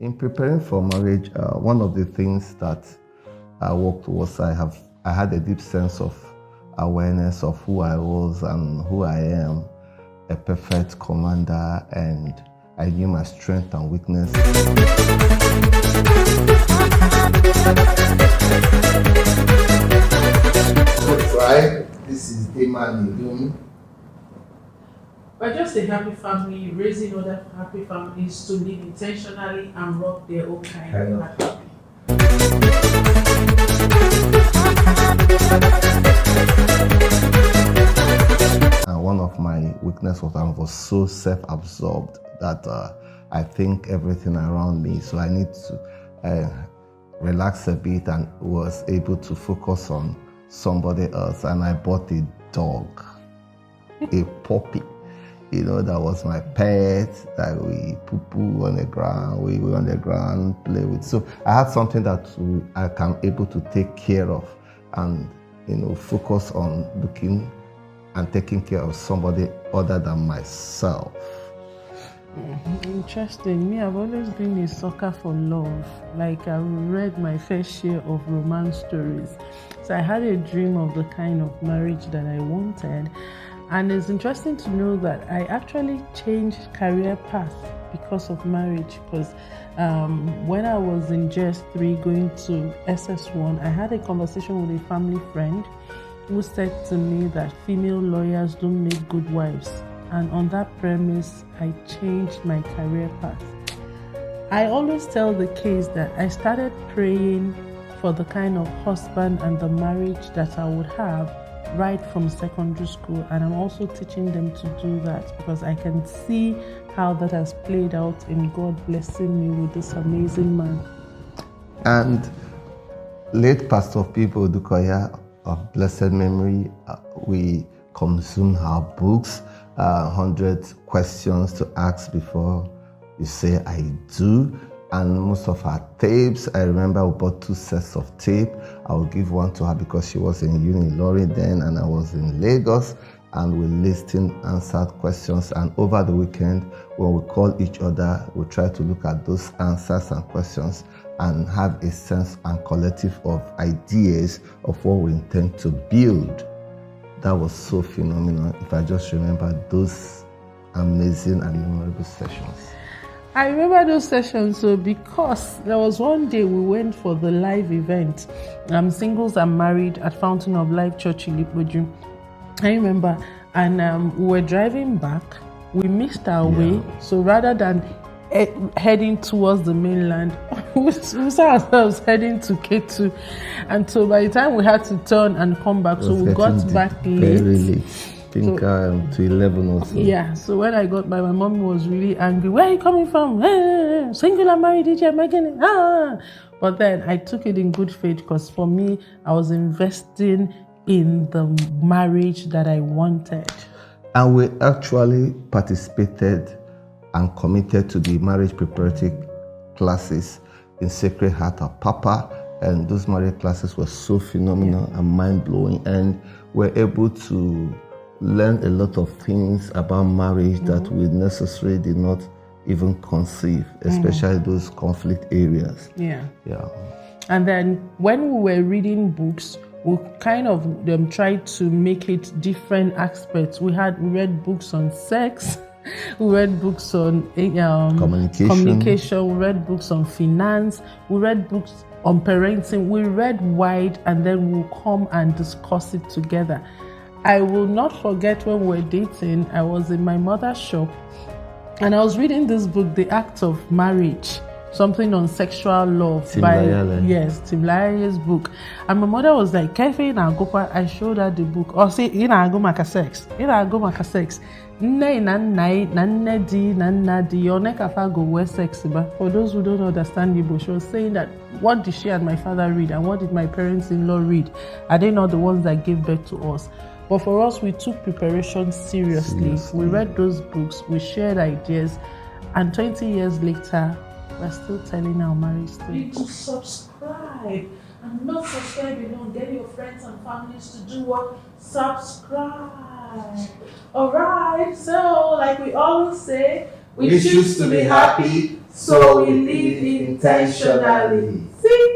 In preparing for marriage, one of the things that I worked was I had a deep sense of awareness of who I was and who I am, a perfect commander, and I knew my strength and weakness. Hi, this is Dinma and Nedum. We're just a happy family, raising other happy families to live intentionally and rock their own kind of happy. And one of my weaknesses was I was so self-absorbed that I think everything around me. So I need to relax a bit and was able to focus on somebody else. And I bought a dog, a puppy. You know, that was my pet that we poo-poo on the ground, we on the ground play with. So I had something that I can able to take care of and, focus on looking and taking care of somebody other than myself. Interesting. Me, I've always been a sucker for love. Like, I read my fair share of romance stories. So I had a dream of the kind of marriage that I wanted. And it's interesting to know that I actually changed career path because of marriage. Because when I was in JS3 going to SS1, I had a conversation with a family friend who said to me that female lawyers don't make good wives. And on that premise, I changed my career path. I always tell the case that I started praying for the kind of husband and the marriage that I would have right from secondary school, and I'm also teaching them to do that because I can see how that has played out in God blessing me with this amazing man. And late Pastor People Dukoya of blessed memory, we consume her books, 100 questions to ask before you say I do. And most of her tapes, I remember we bought 2 sets of tape. I will give one to her because she was in Unilori then and I was in Lagos, and we listened, answered questions. And over the weekend, when we call each other, we try to look at those answers and questions and have a sense and collective of ideas of what we intend to build. That was so phenomenal. If I just remember those amazing and memorable sessions. I remember those sessions, so because there was one day we went for the live event, Singles and Married at Fountain of Life Church in Lipoju. I remember, and we were driving back, we missed our way, so rather than heading towards the mainland, we saw ourselves heading to K2, and so by the time we had to turn and come back, so we got back late. Very late. I think to 11 or so. Yeah, so when I got back, my mom was really angry. Where are you coming from? Single and married, did you make it? But then I took it in good faith because for me, I was investing in the marriage that I wanted. And we actually participated and committed to the marriage preparatory classes in Sacred Heart of Papa. And those marriage classes were so phenomenal and mind-blowing. And we're able to learn a lot of things about marriage that we necessarily did not even conceive, especially those conflict areas. Yeah. Yeah. And then when we were reading books, we kind of tried to make it different aspects. We read books on sex, we read books on communication, we read books on finance, we read books on parenting. We read wide, and then we'll come and discuss it together. I will not forget when we were dating, I was in my mother's shop and I was reading this book, The Act of Marriage, something on sexual love Tim Laya's book. And my mother was like, Kefe na gopa. I showed her the book. Or say, ina go maka sex. Ina go maka sex. Nne na nai, na nne di, na nna di. Your neck afa go wear sex. But for those who don't understand Igbo, she was saying that what did she and my father read and what did my parents-in-law read? Are they not the ones that gave birth to us? But for us, we took preparation seriously. We read those books, we shared ideas, and 20 years later, we're still telling our marriage story. To subscribe and not subscribe alone. Get your friends and families to do what? Subscribe. Alright, so like we always say, we choose to be happy. so we live intentionally. See?